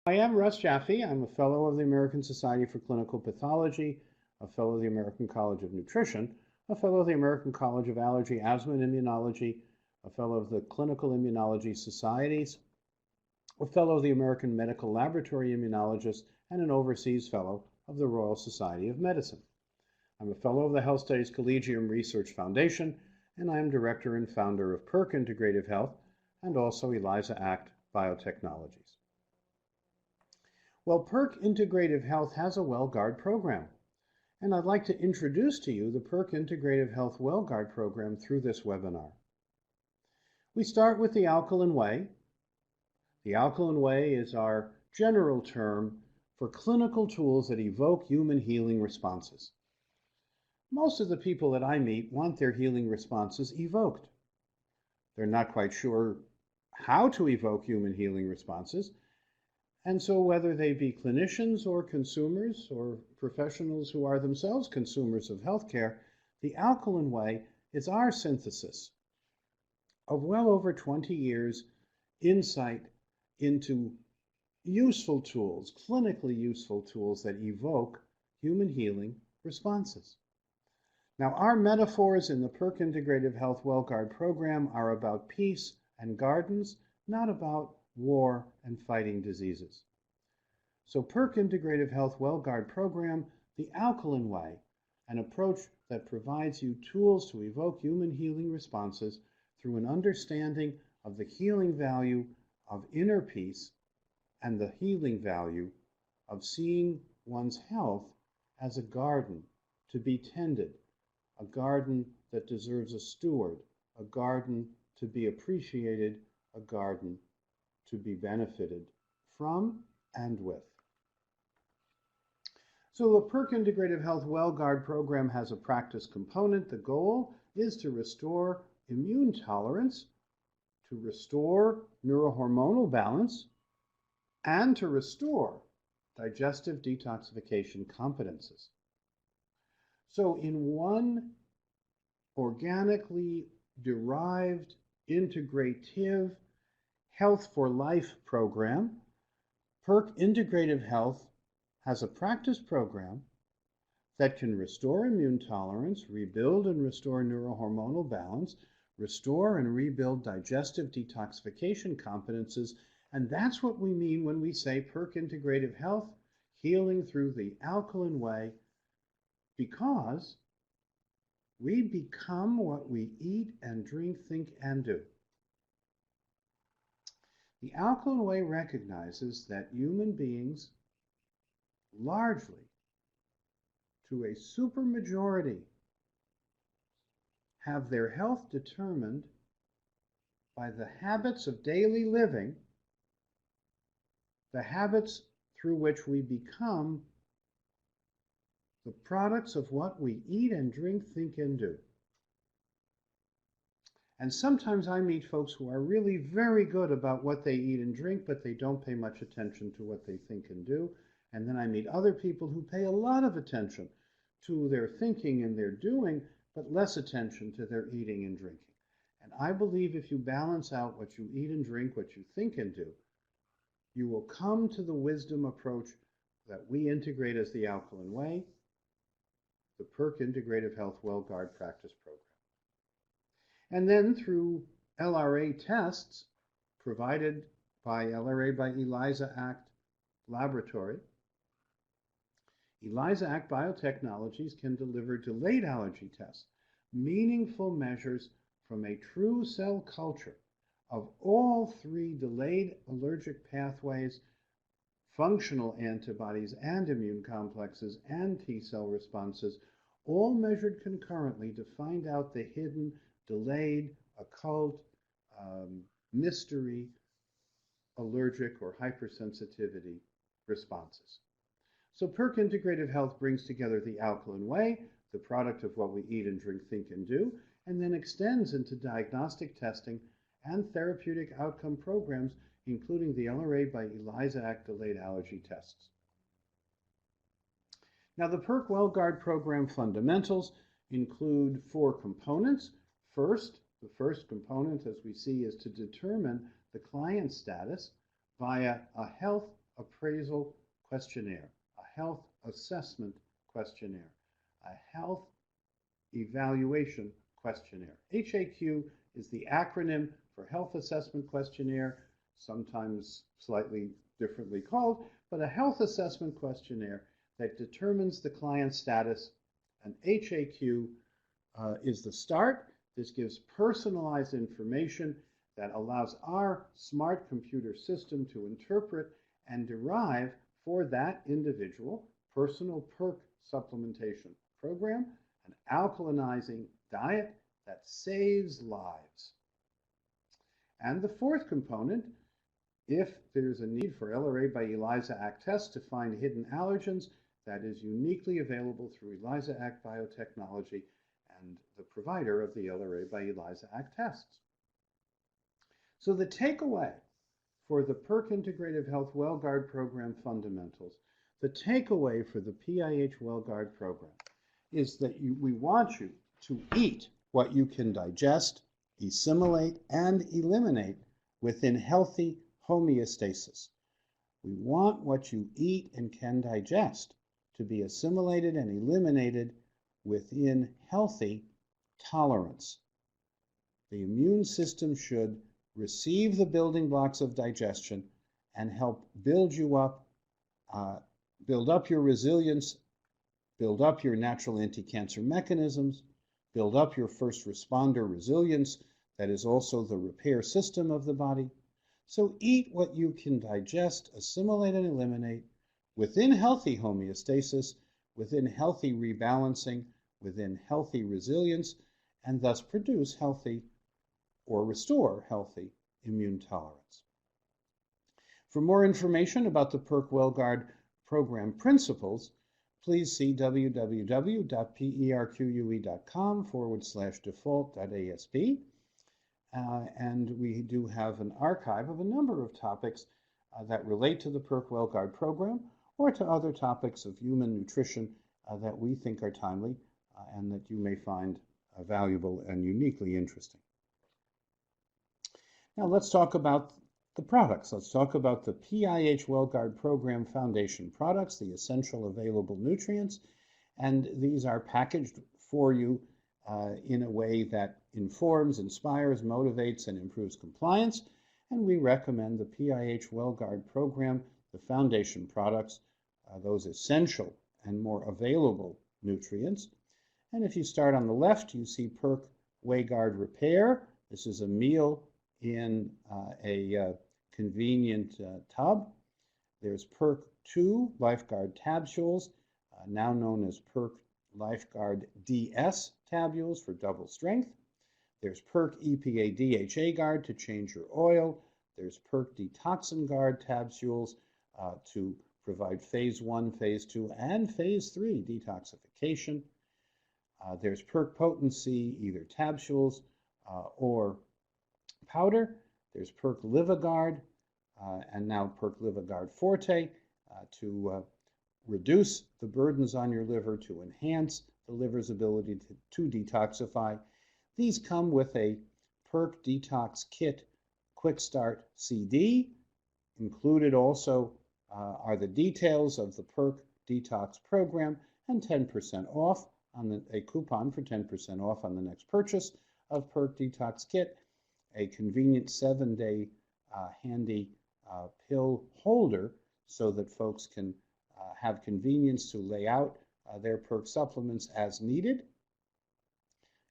I am Russ Jaffe. I'm a fellow of the American Society for Clinical Pathology, a fellow of the American College of Nutrition, a fellow of the American College of Allergy, Asthma, and Immunology, a fellow of the Clinical Immunology Societies, a fellow of the American Medical Laboratory Immunologist, and an overseas fellow of the Royal Society of Medicine. I'm a fellow of the Health Studies Collegium Research Foundation, and I am director and founder of PERQUE Integrative Health and also ELISA Act Biotechnologies. Well, PERQUE Integrative Health has a WellGuard program, and I'd like to introduce to you the PERQUE Integrative Health WellGuard program through this webinar. We start with the alkaline way. The alkaline way is our general term for clinical tools that evoke human healing responses. Most of the people that I meet want their healing responses evoked. They're not quite sure how to evoke human healing responses, and so whether they be clinicians or consumers or professionals who are themselves consumers of healthcare, the alkaline way is our synthesis of well over 20 years insight into useful tools, clinically useful tools that evoke human healing responses. Now, our metaphors in the PERQUE Integrative Health WellGuard program are about peace and gardens, not about war and fighting diseases. So PERQUE Integrative Health WellGuard program, the alkaline way, an approach that provides you tools to evoke human healing responses through an understanding of the healing value of inner peace and the healing value of seeing one's health as a garden to be tended, a garden that deserves a steward, a garden to be appreciated, a garden to be benefited from and with. So the PERQUE Integrative Health WellGuard program has a practice component. The goal is to restore immune tolerance, to restore neurohormonal balance, and to restore digestive detoxification competences. So in one organically derived integrative Health for Life program, PERQUE Integrative Health has a practice program that can restore immune tolerance, rebuild and restore neurohormonal balance, restore and rebuild digestive detoxification competences, and that's what we mean when we say PERQUE Integrative Health, healing through the alkaline way, because we become what we eat and drink, think, and do. The alkaline way recognizes that human beings, largely to a supermajority, have their health determined by the habits of daily living, the habits through which we become the products of what we eat and drink, think, and do. And sometimes I meet folks who are really very good about what they eat and drink, but they don't pay much attention to what they think and do. And then I meet other people who pay a lot of attention to their thinking and their doing, but less attention to their eating and drinking. And I believe if you balance out what you eat and drink, what you think and do, you will come to the wisdom approach that we integrate as the alkaline way, the PERQUE Integrative Health WellGuard practice program. And then through LRA tests provided by LRA by ELISA Act Laboratory, ELISA Act Biotechnologies can deliver delayed allergy tests, meaningful measures from a true cell culture of all three delayed allergic pathways, functional antibodies and immune complexes and T-cell responses, all measured concurrently to find out the hidden, delayed, occult, mystery, allergic or hypersensitivity responses. So PERQUE Integrative Health brings together the alkaline way, the product of what we eat and drink, think, and do, and then extends into diagnostic testing and therapeutic outcome programs, including the LRA by ELISA Act delayed allergy tests. Now, the PERQUE WellGuard program fundamentals include 4 components. First, the first component, as we see, is to determine the client status via a health appraisal questionnaire, a health assessment questionnaire, a health evaluation questionnaire. HAQ is the acronym for Health Assessment Questionnaire, sometimes slightly differently called, but a health assessment questionnaire that determines the client's status. An HAQ is the start. This gives personalized information that allows our smart computer system to interpret and derive for that individual personal PERQUE supplementation program, an alkalinizing diet that saves lives. And the fourth component, if there's a need for LRA by ELISA Act tests to find hidden allergens, that is uniquely available through ELISA Act Biotechnology and the provider of the LRA by ELISA Act tests. So the takeaway for the PERQUE Integrative Health WellGuard Program fundamentals, the takeaway for the PIH WellGuard program is that we want you to eat what you can digest, assimilate, and eliminate within healthy homeostasis. We want what you eat and can digest to be assimilated and eliminated within healthy tolerance. The immune system should receive the building blocks of digestion and help build you up, build up your resilience, build up your natural anti-cancer mechanisms, build up your first responder resilience that is also the repair system of the body. So eat what you can digest, assimilate, and eliminate within healthy homeostasis, within healthy rebalancing, within healthy resilience, and thus produce healthy or restore healthy immune tolerance. For more information about the PERQUE WellGuard program principles, please see www.perque.com/default.asp. And we do have an archive of a number of topics that relate to the PERQUE WellGuard program or to other topics of human nutrition that we think are timely and that you may find valuable and uniquely interesting. Now let's talk about the products. Let's talk about the PIH WellGuard program foundation products, the essential available nutrients, and these are packaged for you in a way that informs, inspires, motivates, and improves compliance. And we recommend the PIH WellGuard program, the foundation products, those essential and more available nutrients. And if you start on the left, you see PERQUE WayGuard Repair. This is a meal in a convenient tub. There's PERQUE 2 LifeGuard Tabsules, now known as PERQUE LifeGuard DS Tabules for double strength. There's PERQUE EPA DHA Guard to change your oil. There's PERQUE Detoxin Guard Tabsules to provide phase 1, phase 2, and phase 3 detoxification. There's PERQUE Potency, either tabsules or powder. There's PERQUE LivaGuard and now PERQUE LivaGuard Forte to reduce the burdens on your liver, to enhance the liver's ability to detoxify. These come with a PERQUE Detox Kit Quick Start CD. Included also are the details of the PERQUE Detox program and 10% off on a coupon for 10% off on the next purchase of PERQUE Detox Kit, a convenient 7-day handy pill holder so that folks can have convenience to lay out their PERQUE supplements as needed.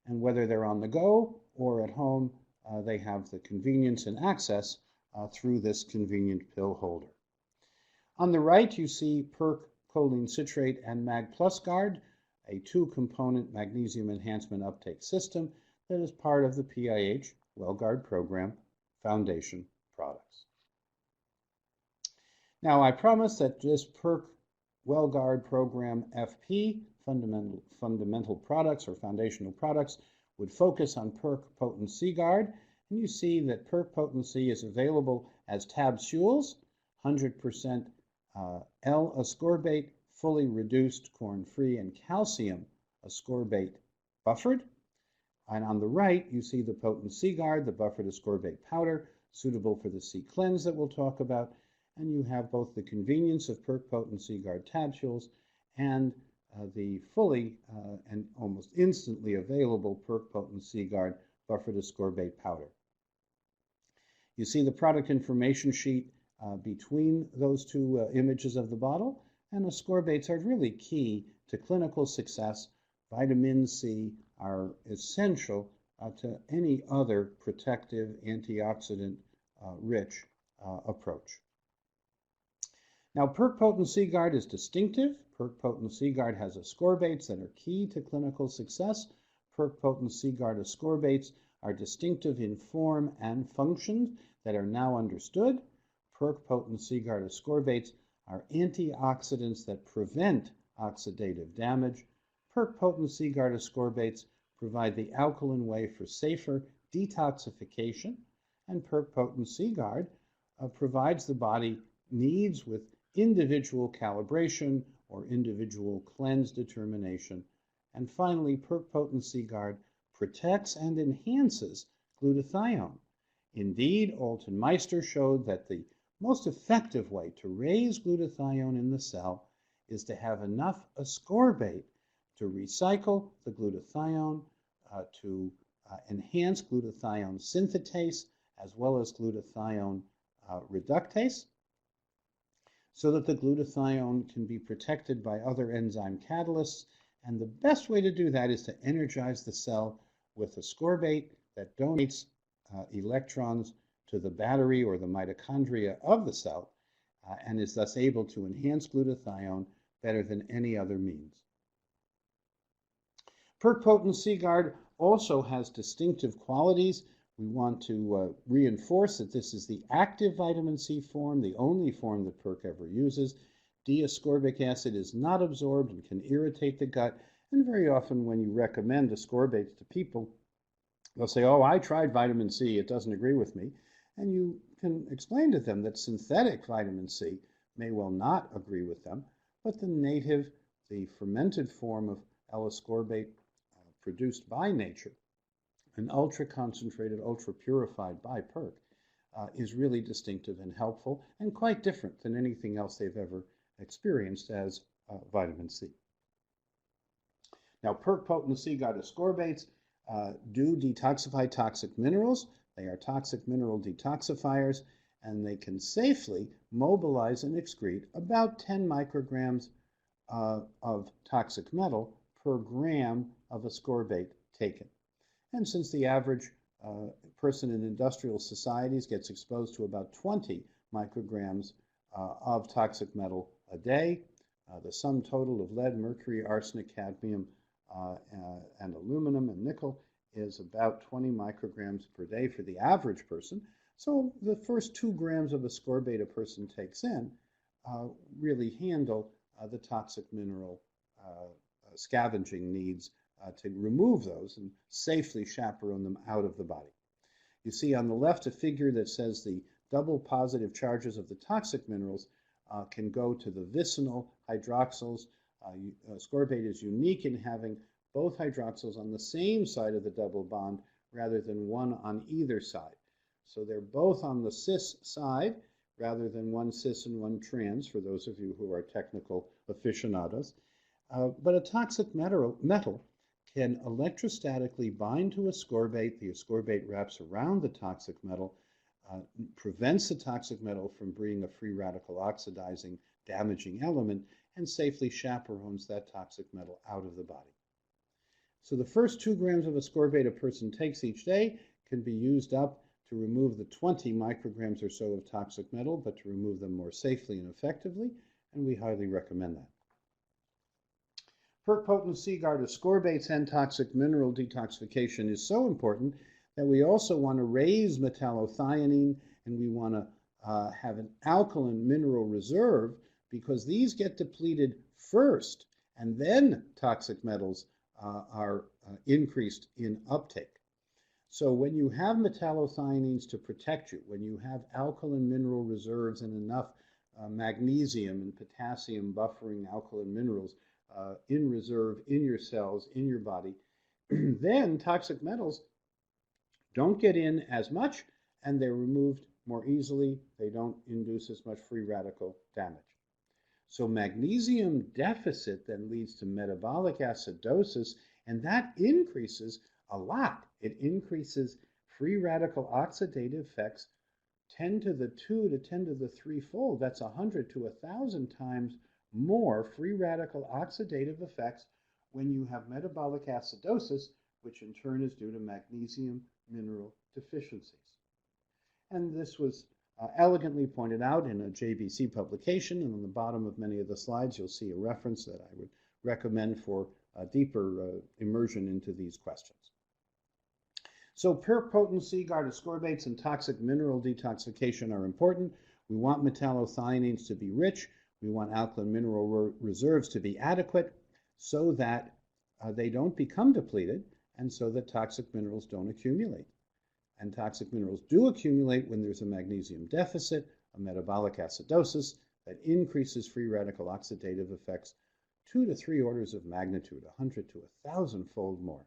And whether they're on the go or at home, they have the convenience and access through this convenient pill holder. On the right, you see PERQUE Choline Citrate and Mag Plus Guard, a 2-component magnesium enhancement uptake system that is part of the PIH WellGuard program foundation products. Now, I promised that this PERQUE WellGuard program FP, fundamental products or foundational products, would focus on PERQUE Potency Guard. And you see that PERQUE Potency is available as tabsules, 100% L-ascorbate, fully reduced, corn-free, and calcium ascorbate buffered. And on the right, you see the Potency Guard, the buffered ascorbate powder, suitable for the C-cleanse that we'll talk about. and you have both the convenience of PERQ Potent Guard capsules and the fully and almost instantly available PERQ Potent Guard buffered ascorbate powder. You see the product information sheet between those two images of the bottle, and ascorbates are really key to clinical success. Vitamin C are essential to any other protective antioxidant rich approach. Now, PERQ Potent Guard is distinctive. PERQ Potent Guard has ascorbates that are key to clinical success. PERQ Potent Guard ascorbates are distinctive in form and function that are now understood. PERQ Potent Guard ascorbates are antioxidants that prevent oxidative damage. PERQ Potent Guard ascorbates provide the alkaline way for safer detoxification, and PERQ Potent Guard provides the body needs with individual calibration or individual cleanse determination. And finally, PERQ Potent Guard protects and enhances glutathione. Indeed, Alton Meister showed that the most effective way to raise glutathione in the cell is to have enough ascorbate to recycle the glutathione, to enhance glutathione synthetase, as well as glutathione reductase, so that the glutathione can be protected by other enzyme catalysts. And the best way to do that is to energize the cell with ascorbate that donates electrons to the battery or the mitochondria of the cell, and is thus able to enhance glutathione better than any other means. PERQ Potent Guard also has distinctive qualities. We want to reinforce that this is the active vitamin C form, the only form that PERQ ever uses. D-ascorbic acid is not absorbed and can irritate the gut. And very often when you recommend ascorbates to people, they'll say, oh, I tried vitamin C, it doesn't agree with me. And you can explain to them that synthetic vitamin C may well not agree with them, but the native, the fermented form of L-ascorbate produced by nature, and ultra-concentrated, ultra-purified by PERQ, is really distinctive and helpful and quite different than anything else they've ever experienced as vitamin C. Now, PERQ Potent Guard ascorbates do detoxify toxic minerals. They are toxic mineral detoxifiers, and they can safely mobilize and excrete about 10 micrograms of toxic metal per gram of ascorbate taken. And since the average person in industrial societies gets exposed to about 20 micrograms of toxic metal a day, the sum total of lead, mercury, arsenic, cadmium, and aluminum and nickel is about 20 micrograms per day for the average person. So the first 2 grams of ascorbate a person takes in really handle the toxic mineral scavenging needs to remove those and safely chaperone them out of the body. You see on the left a figure that says the double positive charges of the toxic minerals can go to the vicinal hydroxyls. Ascorbate is unique in having both hydroxyls on the same side of the double bond rather than one on either side. So they're both on the cis side rather than one cis and one trans, for those of you who are technical aficionados. But a toxic metal can electrostatically bind to ascorbate. The ascorbate wraps around the toxic metal, prevents the toxic metal from being a free radical oxidizing, damaging element, and safely chaperones that toxic metal out of the body. So the first 2 grams of ascorbate a person takes each day can be used up to remove the 20 micrograms or so of toxic metal, but to remove them more safely and effectively, and we highly recommend that. PERQ Potent Guard ascorbates and toxic mineral detoxification is so important that we also want to raise metallothionein, and we want to have an alkaline mineral reserve, because these get depleted first, and then toxic metals are increased in uptake. So when you have metallothioneins to protect you, when you have alkaline mineral reserves and enough magnesium and potassium buffering alkaline minerals in reserve in your cells, in your body, then toxic metals don't get in as much, and they're removed more easily. They don't induce as much free radical damage. So magnesium deficit then leads to metabolic acidosis, and that increases a lot. It increases free radical oxidative effects 10 to the 2 to 10 to the 3-fold. That's 100 to 1,000 times more free radical oxidative effects when you have metabolic acidosis, which in turn is due to magnesium mineral deficiencies. And this was elegantly pointed out in a JBC publication, and on the bottom of many of the slides you'll see a reference that I would recommend for a deeper immersion into these questions. So potent Seaguard ascorbates and toxic mineral detoxification are important. We want metallothioneins to be rich. We want alkaline mineral reserves to be adequate so that they don't become depleted and so that toxic minerals don't accumulate. And toxic minerals do accumulate when there's a magnesium deficit, a metabolic acidosis that increases free radical oxidative effects 2 to 3 orders of magnitude, 100 to 1,000-fold more.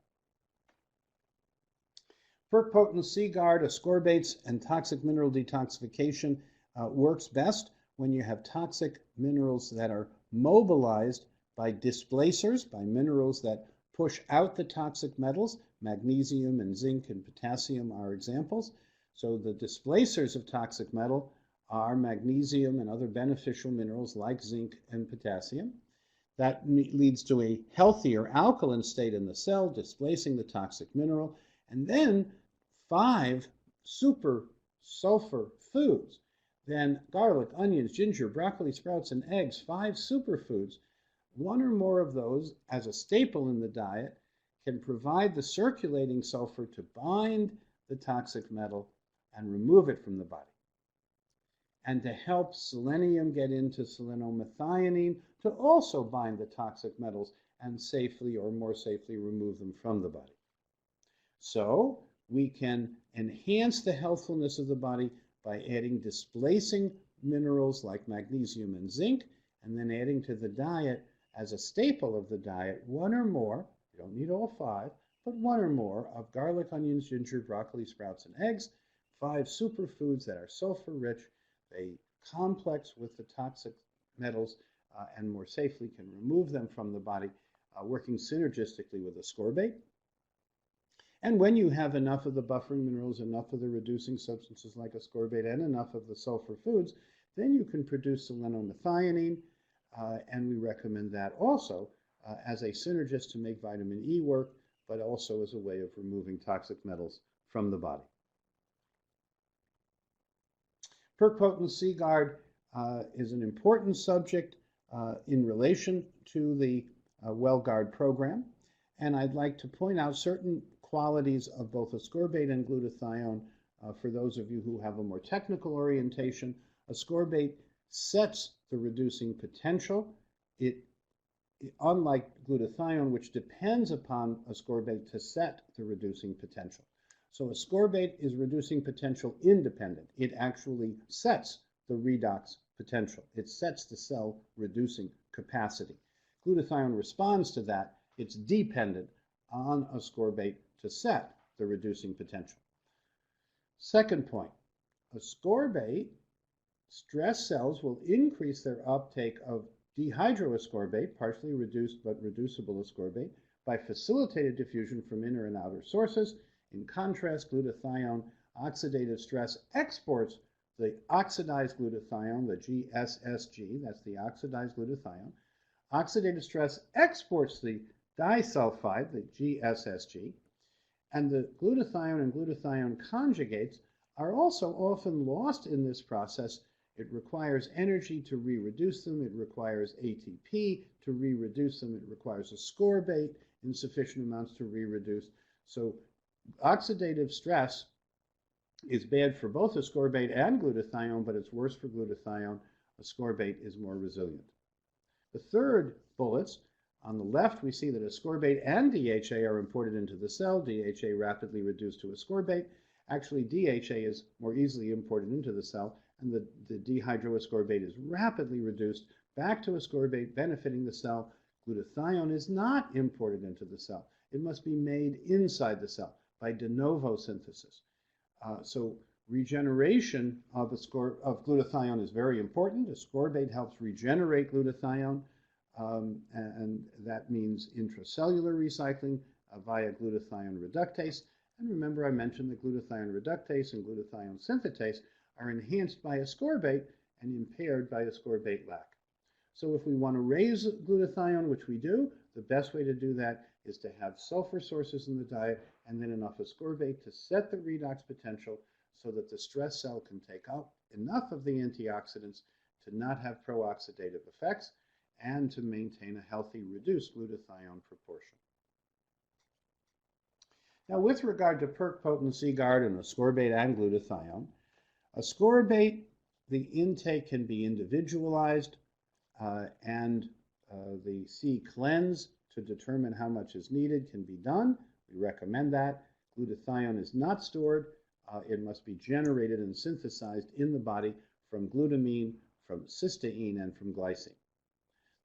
Potent Seaguard ascorbates and toxic mineral detoxification works best when you have toxic minerals that are mobilized by displacers, by minerals that push out the toxic metals. Magnesium and zinc and potassium are examples. So the displacers of toxic metal are magnesium and other beneficial minerals like zinc and potassium. That leads to a healthier alkaline state in the cell, displacing the toxic mineral. And then 5 super sulfur foods. Then garlic, onions, ginger, broccoli, sprouts, and eggs, 5 superfoods. 1 or more of those as a staple in the diet can provide the circulating sulfur to bind the toxic metal and remove it from the body. And to help selenium get into selenomethionine to also bind the toxic metals and safely or more safely remove them from the body. So we can enhance the healthfulness of the body by adding displacing minerals like magnesium and zinc, and then adding to the diet as a staple of the diet 1 or more, you don't need all 5, but 1 or more of garlic, onions, ginger, broccoli, sprouts, and eggs, 5 superfoods that are sulfur rich. They complex with the toxic metals and more safely can remove them from the body, working synergistically with ascorbate. And when you have enough of the buffering minerals, enough of the reducing substances like ascorbate, and enough of the sulfur foods, then you can produce selenomethionine, and we recommend that also as a synergist to make vitamin E work, but also as a way of removing toxic metals from the body. Potent Seaguard is an important subject in relation to the WellGuard program, and I'd like to point out certain qualities of both ascorbate and glutathione for those of you who have a more technical orientation. Ascorbate sets the reducing potential. Unlike glutathione, which depends upon ascorbate to set the reducing potential. So ascorbate is reducing potential independent. It actually sets the redox potential. It sets the cell reducing capacity. Glutathione responds to that. It's dependent on ascorbate to set the reducing potential. Second point, ascorbate stress cells will increase their uptake of dehydroascorbate, partially reduced but reducible ascorbate, by facilitated diffusion from inner and outer sources. In contrast, glutathione oxidative stress exports the oxidized glutathione, the GSSG, that's the oxidized glutathione. Oxidative stress exports the disulfide, the GSSG, and the glutathione and glutathione conjugates are also often lost in this process. It requires energy to re-reduce them. It requires ATP to re-reduce them. It requires ascorbate in sufficient amounts to re-reduce. So oxidative stress is bad for both ascorbate and glutathione, but it's worse for glutathione. Ascorbate is more resilient. The third bullets, on the left, we see that ascorbate and DHA are imported into the cell. DHA rapidly reduced to ascorbate. Actually, DHA is more easily imported into the cell, and the dehydroascorbate is rapidly reduced back to ascorbate, benefiting the cell. Glutathione is not imported into the cell. It must be made inside the cell by de novo synthesis. So Regeneration of glutathione is very important. Ascorbate helps regenerate glutathione, and that means intracellular recycling via glutathione reductase. And remember, I mentioned that glutathione reductase and glutathione synthetase are enhanced by ascorbate and impaired by ascorbate lack. So if we want to raise glutathione, which we do, the best way to do that is to have sulfur sources in the diet and then enough ascorbate to set the redox potential so that the stress cell can take up enough of the antioxidants to not have pro-oxidative effects and to maintain a healthy reduced glutathione proportion. Now, with regard to PERQUE potency guard and ascorbate and glutathione, ascorbate, the intake can be individualized and the C cleanse to determine how much is needed can be done. We recommend that. Glutathione is not stored. It must be generated and synthesized in the body from glutamine, from cysteine, and from glycine.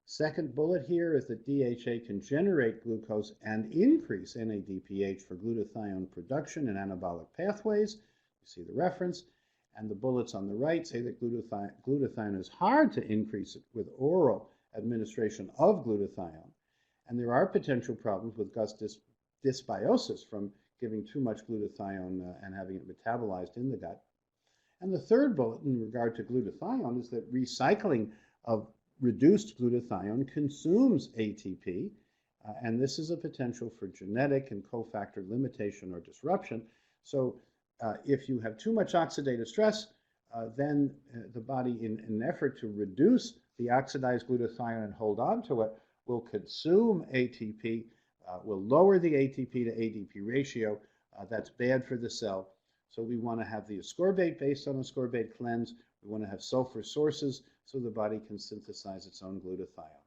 Second bullet here is that DHA can generate glucose and increase NADPH for glutathione production and anabolic pathways. You see the reference. And the bullets on the right say that glutathione is hard to increase with oral administration of glutathione. And there are potential problems with gut dysbiosis from giving too much glutathione and having it metabolized in the gut. And the third bullet in regard to glutathione is that recycling of reduced glutathione consumes ATP, and this is a potential for genetic and cofactor limitation or disruption. So if you have too much oxidative stress, then the body, in an effort to reduce the oxidized glutathione and hold on to it, will consume ATP, will lower the ATP to ADP ratio. That's bad for the cell. So we want to have the ascorbate based on ascorbate cleanse. We want to have sulfur sources so the body can synthesize its own glutathione.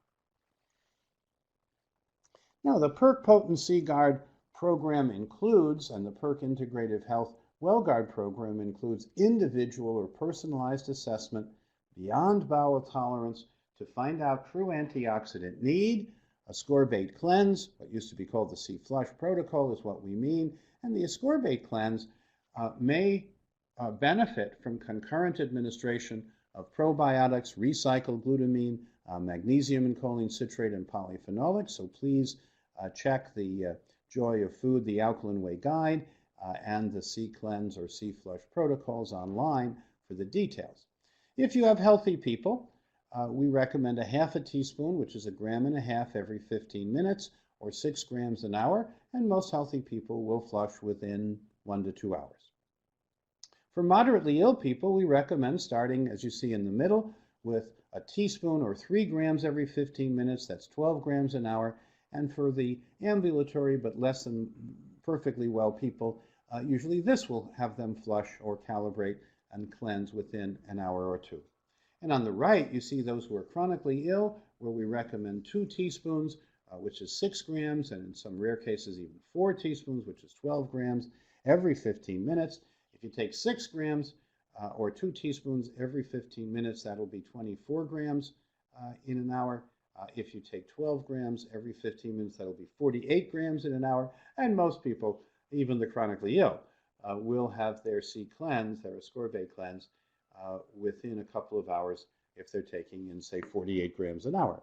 Now, the PERQUE Potency Guard program includes, and the PERQUE Integrative Health WellGuard program includes individual or personalized assessment beyond bowel tolerance to find out true antioxidant need. Ascorbate cleanse, what used to be called the C-flush protocol, is what we mean, and the ascorbate cleanse may benefit from concurrent administration of probiotics, recycled glutamine, magnesium and choline citrate, and polyphenolics. So please check the Joy of Food, the Alkaline Way Guide, and the C-Cleanse or C-Flush protocols online for the details. If you have healthy people, we recommend a half a teaspoon, which is 1.5 grams every 15 minutes, or 6 grams an hour, and most healthy people will flush within 1 to 2 hours. For moderately ill people, we recommend starting, as you see in the middle, with a teaspoon or 3 grams every 15 minutes. That's 12 grams an hour. And for the ambulatory but less than perfectly well people, usually this will have them flush or calibrate and cleanse within an hour or two. And on the right, you see those who are chronically ill, where we recommend 2 teaspoons, which is 6 grams, and in some rare cases even 4 teaspoons, which is 12 grams, every 15 minutes. If you take 6 grams or 2 teaspoons every 15 minutes, that'll be 24 grams in an hour. If you take 12 grams every 15 minutes, that'll be 48 grams in an hour. And most people, even the chronically ill, will have their C-cleanse, their ascorbate cleanse, within a couple of hours if they're taking in, say, 48 grams an hour.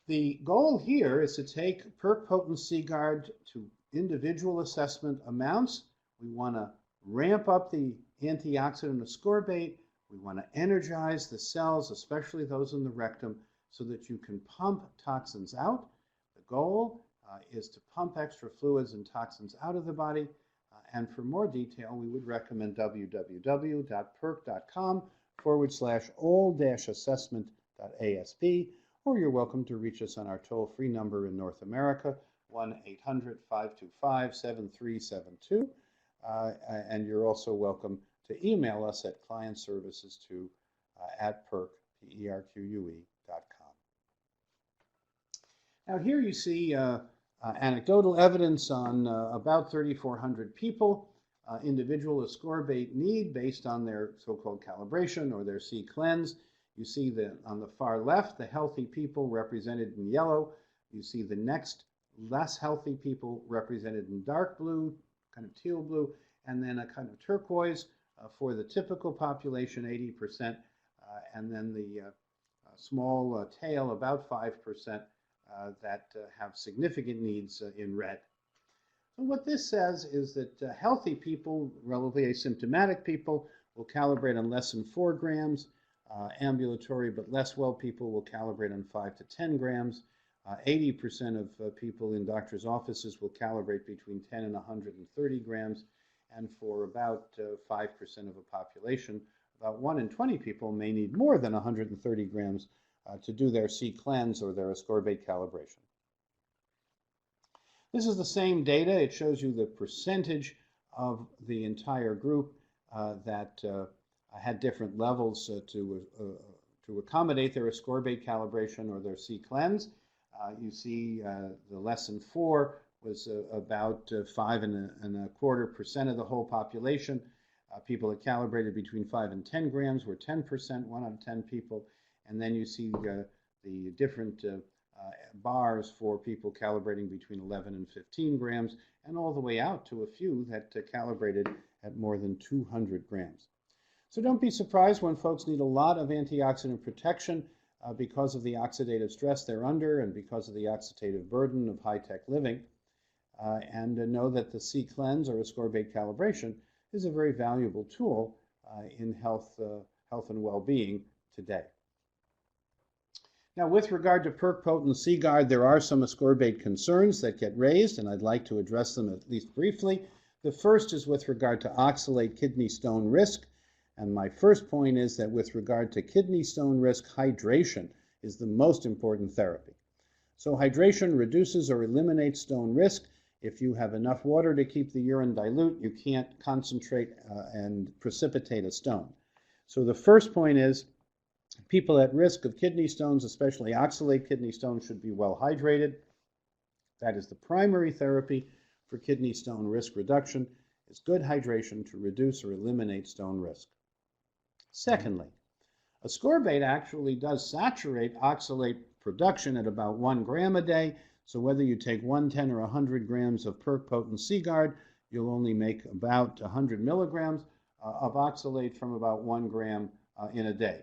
The goal here is to take PERQUE Potency Guard to individual assessment amounts. We want to ramp up the antioxidant ascorbate. We want to energize the cells, especially those in the rectum, so that you can pump toxins out. The goal is to pump extra fluids and toxins out of the body. And for more detail, we would recommend www.perque.com/all-assessment.asp, or you're welcome to reach us on our toll-free number in North America, 1-800-525-7372. And you're also welcome to email us at clientservices@perque.com. Now here you see anecdotal evidence on about 3,400 people, individual ascorbate need based on their so-called calibration or their C-cleanse. You see that on the far left, the healthy people represented in yellow. You see the next less healthy people represented in dark blue, kind of teal blue, and then a kind of turquoise for the typical population, 80%, and then the small tail, about 5%, that have significant needs in red. So what this says is that healthy people, relatively asymptomatic people, will calibrate on less than 4 grams. Ambulatory but less well people will calibrate on 5 to 10 grams. 80% of people in doctors' offices will calibrate between 10 and 130 grams. And for about 5% of a population, about 1 in 20 people may need more than 130 grams to do their C cleanse or their ascorbate calibration. This is the same data. It shows you the percentage of the entire group that had different levels to accommodate their ascorbate calibration or their C cleanse. You see the less than 4 was about 5.25% of the whole population. People that calibrated between 5 and 10 grams were 10%, 1 out of 10 people. And then you see the different bars for people calibrating between 11 and 15 grams, and all the way out to a few that calibrated at more than 200 grams. So don't be surprised when folks need a lot of antioxidant protection because of the oxidative stress they're under and because of the oxidative burden of high-tech living. And know that the C cleanse or ascorbate calibration is a very valuable tool in health and well-being today. Now, with regard to PERQUE potent C-Guard, there are some ascorbate concerns that get raised, and I'd like to address them at least briefly. The first is with regard to oxalate kidney stone risk, and my first point is that with regard to kidney stone risk, hydration is the most important therapy. So hydration reduces or eliminates stone risk. If you have enough water to keep the urine dilute, you can't concentrate and precipitate a stone. So the first point is people at risk of kidney stones, especially oxalate kidney stones, should be well hydrated. That is the primary therapy for kidney stone risk reduction, is good hydration to reduce or eliminate stone risk. Secondly, ascorbate actually does saturate oxalate production at about 1 gram a day. So whether you take 110 or 100 grams of PERQUE potent C-Guard, you'll only make about 100 milligrams of oxalate from about 1 gram in a day.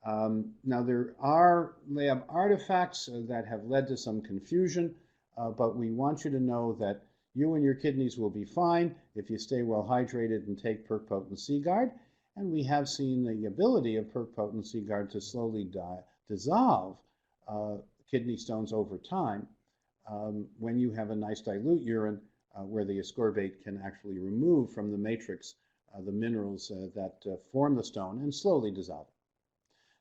Now, there are lab artifacts that have led to some confusion, but we want you to know that you and your kidneys will be fine if you stay well hydrated and take PERQUE potent C-Guard. And we have seen the ability of PERQUE potent C-Guard to slowly dissolve kidney stones over time when you have a nice dilute urine where the ascorbate can actually remove from the matrix the minerals that form the stone and slowly dissolve it.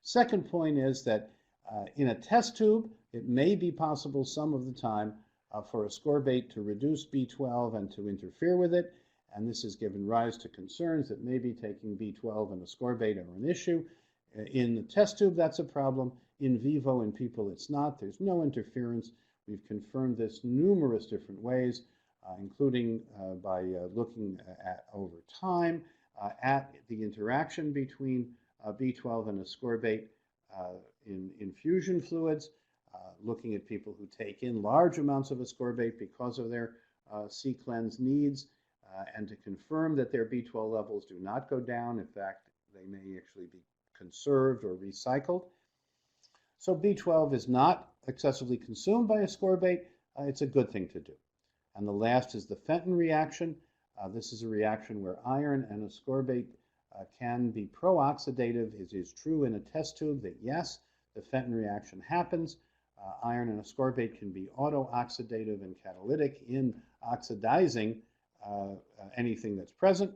Second point is that in a test tube, it may be possible some of the time for ascorbate to reduce B12 and to interfere with it, and this has given rise to concerns that maybe taking B12 and ascorbate are an issue. In the test tube, that's a problem. In vivo, in people, it's not. There's no interference. We've confirmed this numerous different ways, including by looking at over time at the interaction between B12 and ascorbate in infusion fluids, looking at people who take in large amounts of ascorbate because of their C cleanse needs, and to confirm that their B12 levels do not go down. In fact, they may actually be conserved or recycled. So B12 is not excessively consumed by ascorbate. It's a good thing to do. And the last is the Fenton reaction. This is a reaction where iron and ascorbate can be pro-oxidative. It is true in a test tube that yes, the Fenton reaction happens. Iron and ascorbate can be auto-oxidative and catalytic in oxidizing anything that's present.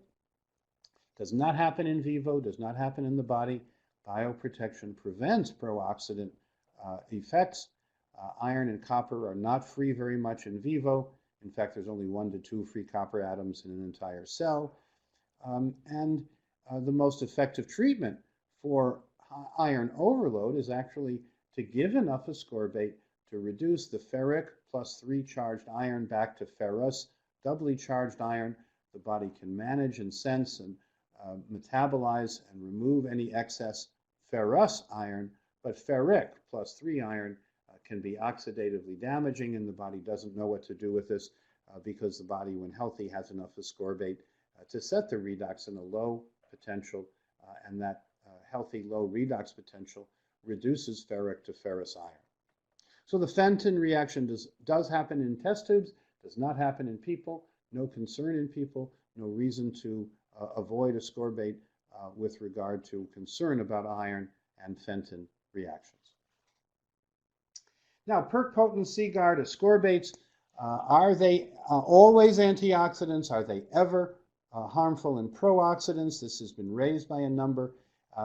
Does not happen in vivo, does not happen in the body. Bioprotection prevents pro-oxidant effects. Iron and copper are not free very much in vivo. In fact, there's only 1 to 2 free copper atoms in an entire cell. The most effective treatment for iron overload is actually to give enough ascorbate to reduce the ferric +3 charged iron back to ferrous, doubly charged iron. The body can manage and sense and metabolize and remove any excess ferrous iron, but ferric +3 iron can be oxidatively damaging, and the body doesn't know what to do with this because the body, when healthy, has enough ascorbate to set the redox in a low potential, and that healthy low redox potential reduces ferric to ferrous iron. So the Fenton reaction does happen in test tubes, does not happen in people, no concern in people, no reason to avoid ascorbate with regard to concern about iron and Fenton reactions. Now, PERQ potent Seaguard ascorbates, are they always antioxidants? Are they ever harmful in pro-oxidants? This has been raised by a number.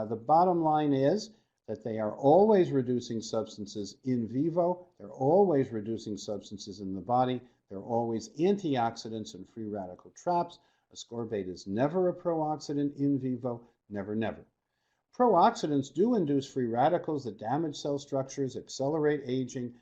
The bottom line is that they are always reducing substances in vivo. They're always reducing substances in the body. They're always antioxidants and free radical traps. Ascorbate is never a pro-oxidant in vivo, never, never. Pro-oxidants do induce free radicals that damage cell structures, accelerate aging.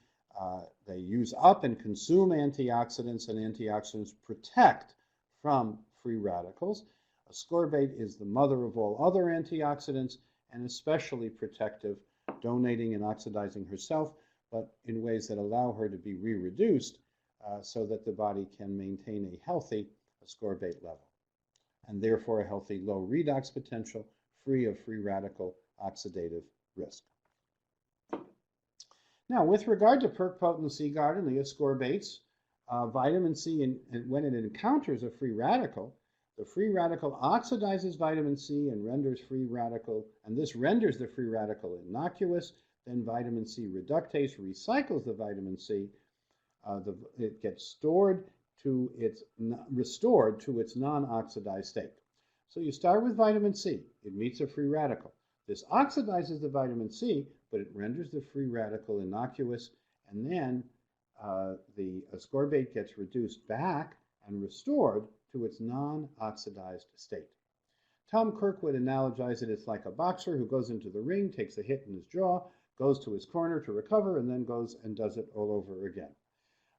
They use up and consume antioxidants, and antioxidants protect from free radicals. Ascorbate is the mother of all other antioxidants and especially protective, donating and oxidizing herself, but in ways that allow her to be re-reduced so that the body can maintain a healthy ascorbate level, and therefore a healthy low redox potential, free of free radical oxidative risk. Now, with regard to PERQ potent Seaguard and the ascorbates, vitamin C, when it encounters a free radical, the free radical oxidizes vitamin C and renders free radical, and this renders the free radical innocuous. Then vitamin C reductase recycles the vitamin C. It gets restored to its non-oxidized state. So you start with vitamin C. It meets a free radical. This oxidizes the vitamin C, but it renders the free radical innocuous, and then the ascorbate gets reduced back and restored to its non-oxidized state. Tom Kirkwood analogized it as like a boxer who goes into the ring, takes a hit in his jaw, goes to his corner to recover, and then goes and does it all over again.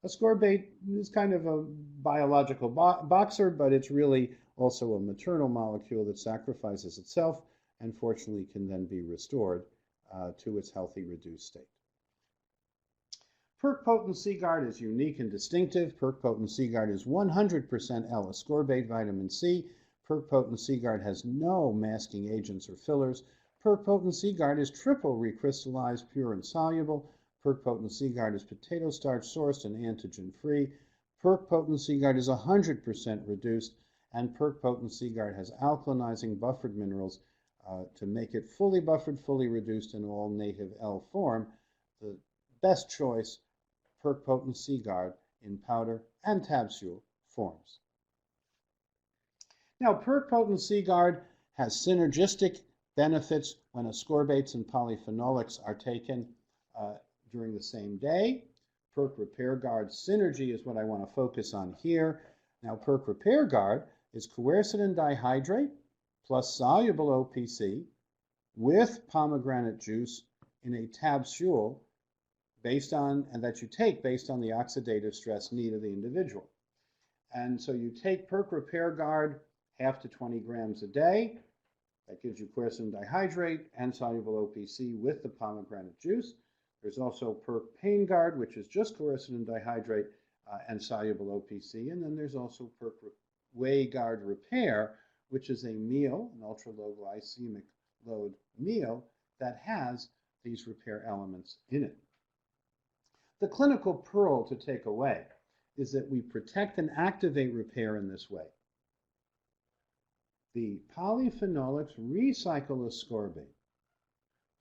Ascorbate is kind of a biological boxer, but it's really also a maternal molecule that sacrifices itself and fortunately can then be restored to its healthy reduced state. PERQ potent Seaguard is unique and distinctive. PERQ potent Seaguard is 100% L-ascorbate vitamin C. PERQ potent Seaguard has no masking agents or fillers. PERQ potent Seaguard is triple recrystallized, pure and soluble. PERQ potent Seaguard is potato starch sourced and antigen free. PERQ potent Seaguard is 100% reduced, and PERQ potent Seaguard has alkalinizing buffered minerals to make it fully buffered, fully reduced in all native L form. The best choice, PERQ potent Seaguard in powder and capsule forms. Now, PERQ potent Seaguard has synergistic benefits when ascorbates and polyphenolics are taken during the same day. PERQ Repair Guard synergy is what I want to focus on here. Now, PERQ Repair Guard is quercetin dihydrate plus soluble OPC with pomegranate juice in a tabsule that you take based on the oxidative stress need of the individual. And so you take PERQ Repair Guard half to 20 grams a day. That gives you quercetin dihydrate and soluble OPC with the pomegranate juice. There's also PERQ Pain Guard, which is just quercetin dihydrate and soluble OPC. And then there's also PERQ Whey Guard Repair, which is a meal, an ultra-low glycemic load meal that has these repair elements in it. The clinical pearl to take away is that we protect and activate repair in this way. The polyphenolics recycle ascorbate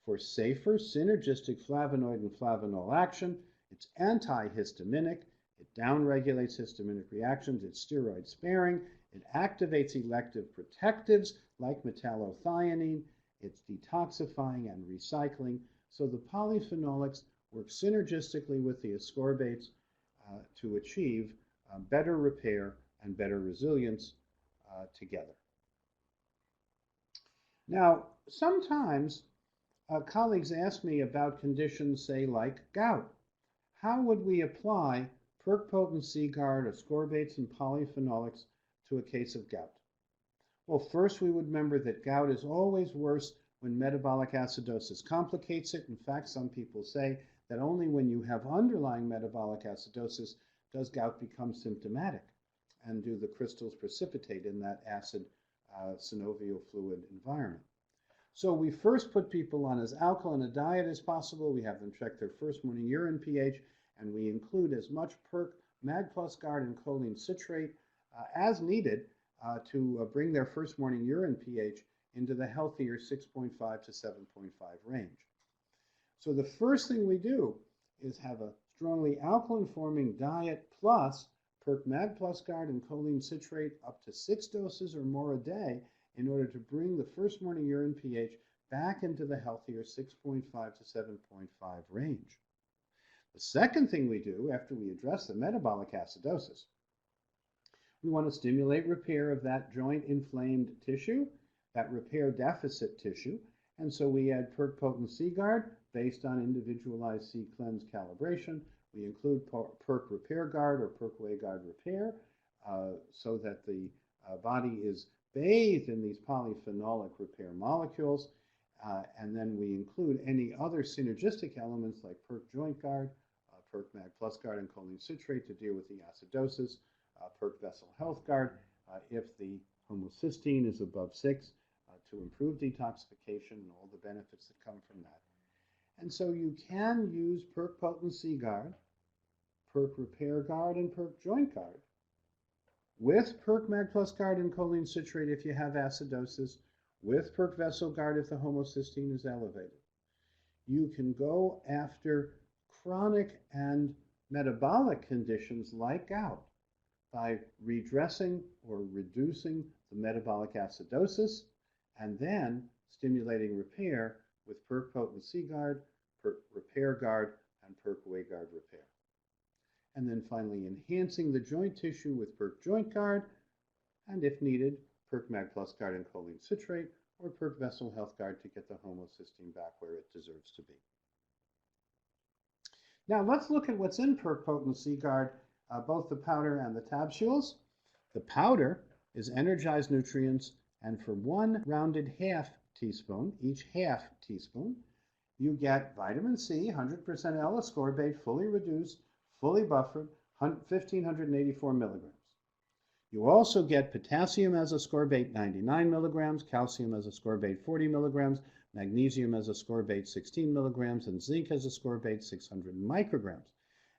for safer synergistic flavonoid and flavonol action. It's antihistaminic. It downregulates histaminic reactions. It's steroid sparing. It activates elective protectives like metallothionein. It's detoxifying and recycling. So the polyphenolics work synergistically with the ascorbates to achieve better repair and better resilience together. Now, sometimes colleagues ask me about conditions, say, like gout. How would we apply PERQ potent Seaguard, ascorbates, and polyphenolics to a case of gout? Well, first we would remember that gout is always worse when metabolic acidosis complicates it. In fact, some people say that only when you have underlying metabolic acidosis does gout become symptomatic. and do the crystals precipitate in that acid synovial fluid environment. So we first put people on as alkaline a diet as possible. We have them check their first morning urine pH, and we include as much PERQ, Mag Plus Guard, and choline citrate as needed to bring their first morning urine pH into the healthier 6.5 to 7.5 range. So the first thing we do is have a strongly alkaline forming diet plus PERQ, Mag Plus Guard, and choline citrate up to 6 doses or more a day in order to bring the first morning urine pH back into the healthier 6.5 to 7.5 range. The second thing we do after we address the metabolic acidosis, we want to stimulate repair of that joint inflamed tissue, that repair deficit tissue, and so we add PERQ Potent C-Guard based on individualized C-Cleanse calibration. We include PERQ Repair Guard or PERQ Way Guard Repair so that the body is bathed in these polyphenolic repair molecules, and then we include any other synergistic elements like PERQ Joint Guard, PERQ Mag Plus Guard, and choline citrate to deal with the acidosis, PERQ Vessel Health Guard if the homocysteine is above 6 to improve detoxification and all the benefits that come from that. And so you can use PERQ Potent C-Guard, PERQ Repair Guard, and PERQ Joint Guard with PERQ Mag Plus Guard and choline citrate if you have acidosis, with PERQ Vessel Guard if the homocysteine is elevated. You can go after chronic and metabolic conditions like gout by redressing or reducing the metabolic acidosis and then stimulating repair with PERQ Potent C-Guard, PERQ Repair Guard, and PERQ Way Guard Repair. And then finally enhancing the joint tissue with PERQ Joint Guard, and if needed, PERQ Mag Plus Guard and choline citrate, or PERQ Vessel Health Guard to get the homocysteine back where it deserves to be. Now let's look at what's in PERQ Potent C-Guard, both the powder and the capsules. The powder is energized nutrients, and for 1 rounded half teaspoon, each half teaspoon, you get vitamin C, 100% L-ascorbate, fully reduced, fully buffered, 1,584 milligrams. You also get potassium as ascorbate 99 milligrams, calcium as ascorbate 40 milligrams, magnesium as ascorbate 16 milligrams, and zinc as ascorbate 600 micrograms.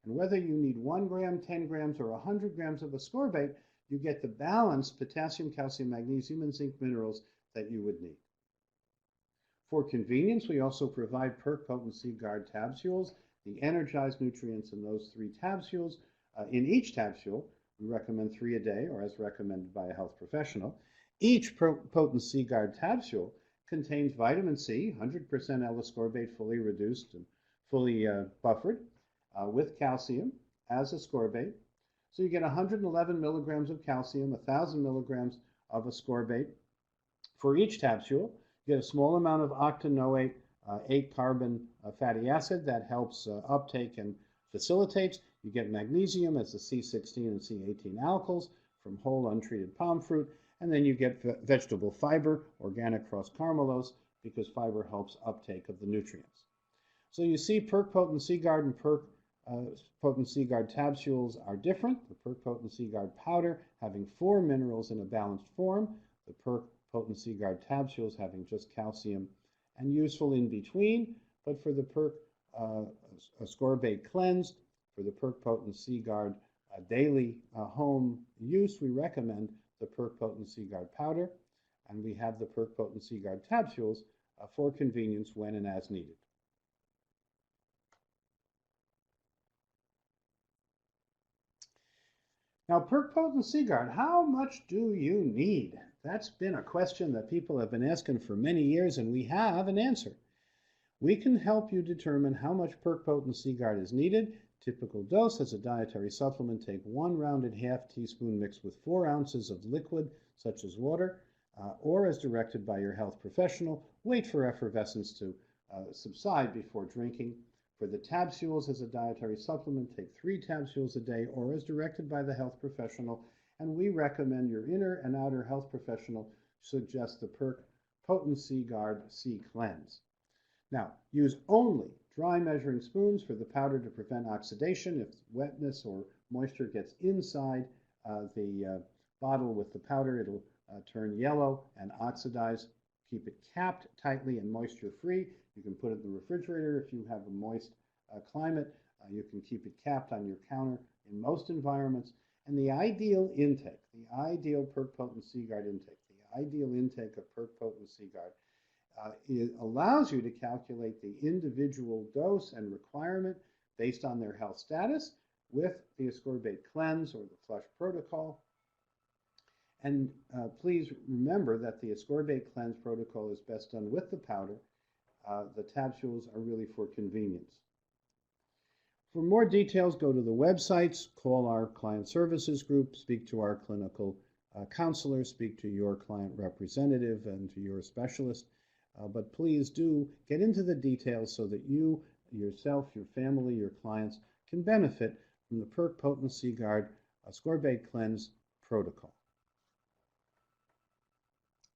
And whether you need 1 gram, 10 grams, or 100 grams of ascorbate, you get the balanced potassium, calcium, magnesium, and zinc minerals that you would need. For convenience, we also provide PERQ Potent C-Guard tabsules, the energized nutrients in those 3 tabsules. In each tabsule, we recommend 3 a day, or as recommended by a health professional. Each Potent C-Guard tabsule contains vitamin C, 100% L-ascorbate, fully reduced and fully buffered, with calcium as ascorbate. So you get 111 milligrams of calcium, 1,000 milligrams of ascorbate. For each tabsule, you get a small amount of octanoate 8-carbon fatty acid that helps uptake and facilitates. You get magnesium as the C16 and C18 alkyls from whole untreated palm fruit, and then you get vegetable fiber, organic cross-carmelose, because fiber helps uptake of the nutrients. So you see PERQ Potent C-Guard and PERQ Potent C-Guard tabsules are different. The PERQ Potent C-Guard powder having 4 minerals in a balanced form, the PERQ Potent C-Guard tabsules having just calcium and useful in between, but for the PERQ ascorbate cleansed, for the PERQ Potent C-Guard daily home use, we recommend the PERQ Potent C-Guard powder, and we have the PERQ Potent C-Guard tabsules for convenience when and as needed. Now, PERQ Potent C-Guard, how much do you need? That's been a question that people have been asking for many years, and we have an answer. We can help you determine how much PERQ Potent C-Guard is needed. Typical dose as a dietary supplement, take 1 rounded half teaspoon mixed with 4 ounces of liquid, such as water, or as directed by your health professional. Wait for effervescence to subside before drinking. For the tabsules as a dietary supplement, take 3 tabsules a day or as directed by the health professional, and we recommend your inner and outer health professional suggest the PERQ Potent C-Guard C-Cleanse. Now, use only dry measuring spoons for the powder to prevent oxidation if wetness or moisture gets inside the bottle with the powder. It'll turn yellow and oxidize. Keep it capped tightly and moisture-free. You can put it in the refrigerator if you have a moist climate. You can keep it capped on your counter in most environments. And the ideal intake, the ideal PERQ Potent Seaguard intake, the ideal intake of PERQ Potent Seaguard it allows you to calculate the individual dose and requirement based on their health status with the Ascorbate Cleanse or the Flush Protocol. And please remember that the Ascorbate Cleanse protocol is best done with the powder. The capsules are really for convenience. For more details, go to the websites, call our client services group, speak to our clinical counselor, speak to your client representative and to your specialist. But please do get into the details so that you, yourself, your family, your clients can benefit from the PERQ Potent Seaguard Ascorbate Cleanse protocol.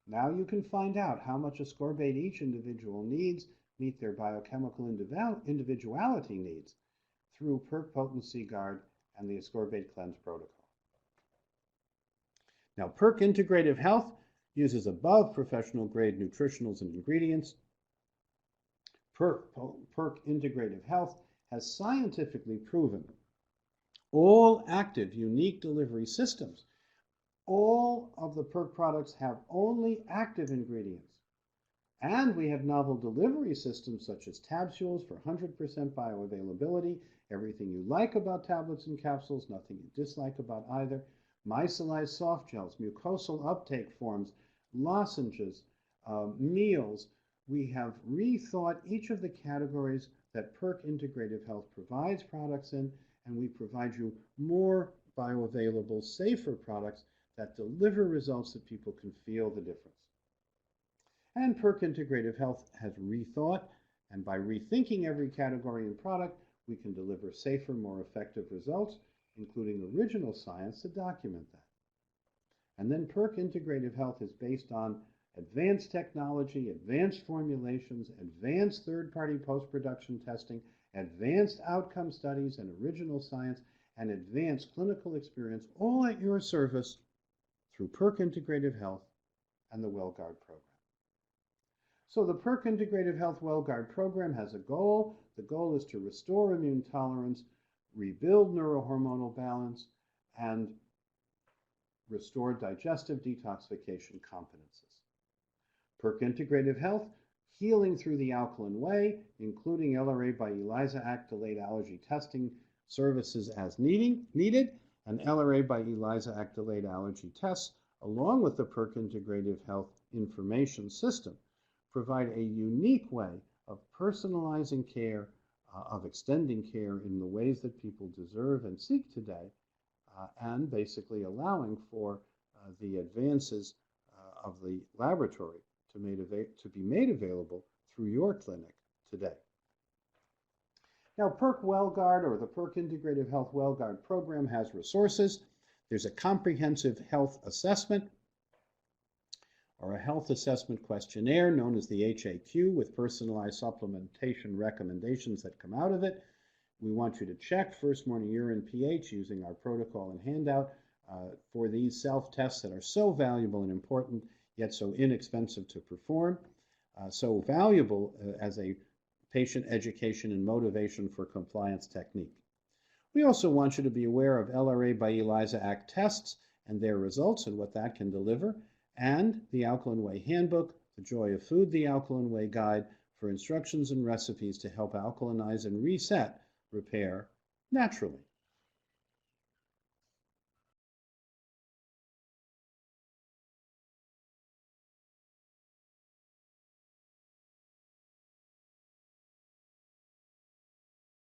Now you can find out how much ascorbate each individual needs, meet their biochemical individuality needs through PERQ Potent Seaguard and the Ascorbate Cleanse protocol. Now, PERQ Integrative Health uses above professional grade nutritionals and ingredients. PERQ Integrative Health has scientifically proven all active unique delivery systems. All of the PERQ products have only active ingredients. And we have novel delivery systems such as capsules for 100% bioavailability, everything you like about tablets and capsules, nothing you dislike about either, micellized soft gels, mucosal uptake forms, lozenges, meals. We have rethought each of the categories that PERQ Integrative Health provides products in, and we provide you more bioavailable, safer products that deliver results that people can feel the difference. And PERQ Integrative Health has rethought, and by rethinking every category and product, we can deliver safer, more effective results, including original science to document that. And then PERQ Integrative Health is based on advanced technology, advanced formulations, advanced third-party post-production testing, advanced outcome studies and original science, and advanced clinical experience, all at your service through PERQ Integrative Health and the WellGuard program. So the PERQ Integrative Health WellGuard program has a goal. The goal is to restore immune tolerance, rebuild neurohormonal balance, and restore digestive detoxification competences. PERQ Integrative Health, healing through the alkaline way, including LRA by ELISA Act delayed allergy testing services as needed, and LRA by ELISA Act delayed allergy tests, along with the PERQ Integrative Health information system, provide a unique way of personalizing care, of extending care in the ways that people deserve and seek today, and basically allowing for the advances of the laboratory to be made available through your clinic today. Now, PERQ WellGuard, or the PERQ Integrative Health WellGuard program, has resources. There's a comprehensive health assessment, or a health assessment questionnaire known as the HAQ, with personalized supplementation recommendations that come out of it. We want you to check first morning urine pH using our protocol and handout for these self-tests that are so valuable and important, yet so inexpensive to perform, so valuable as a patient education and motivation for compliance technique. We also want you to be aware of LRA by ELISA Act tests and their results and what that can deliver, and the Alkaline Way Handbook, The Joy of Food, the Alkaline Way Guide, for instructions and recipes to help alkalinize and reset repair naturally.